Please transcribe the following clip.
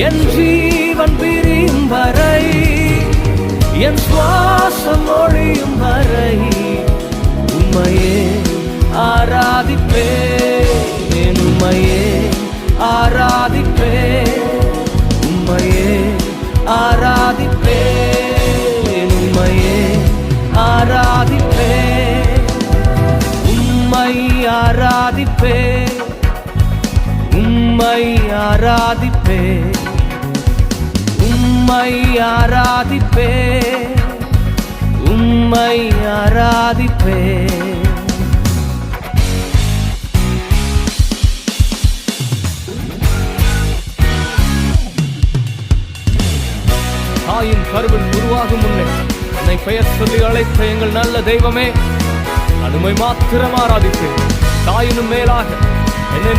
என் ஜீவன் பிரியும் வரை, என் சுவாசம் ஒழியும் வரை உம்மையே ஆராதிப்பேன், உம்மையே ஆராதிப்பேன், உம்மையே ஆராதிப்பேன், உம்மையே ஆராதிப்பேன், உம்மை ஆராதிப்பேன், உம்மை ஆராதிப்பேன், உம்மை ஆராதிப்பேன், உம்மை ஆராதிப்பேன். தாயின் கருவில் உருவாகும் முன்னே என்னை பெயர் சொல்லி அழைத்த எங்கள் நல்ல தெய்வமே, நான் உம்மை மாத்திரம் ஆராதிப்பேன். தாயினும் மேலாக என்னை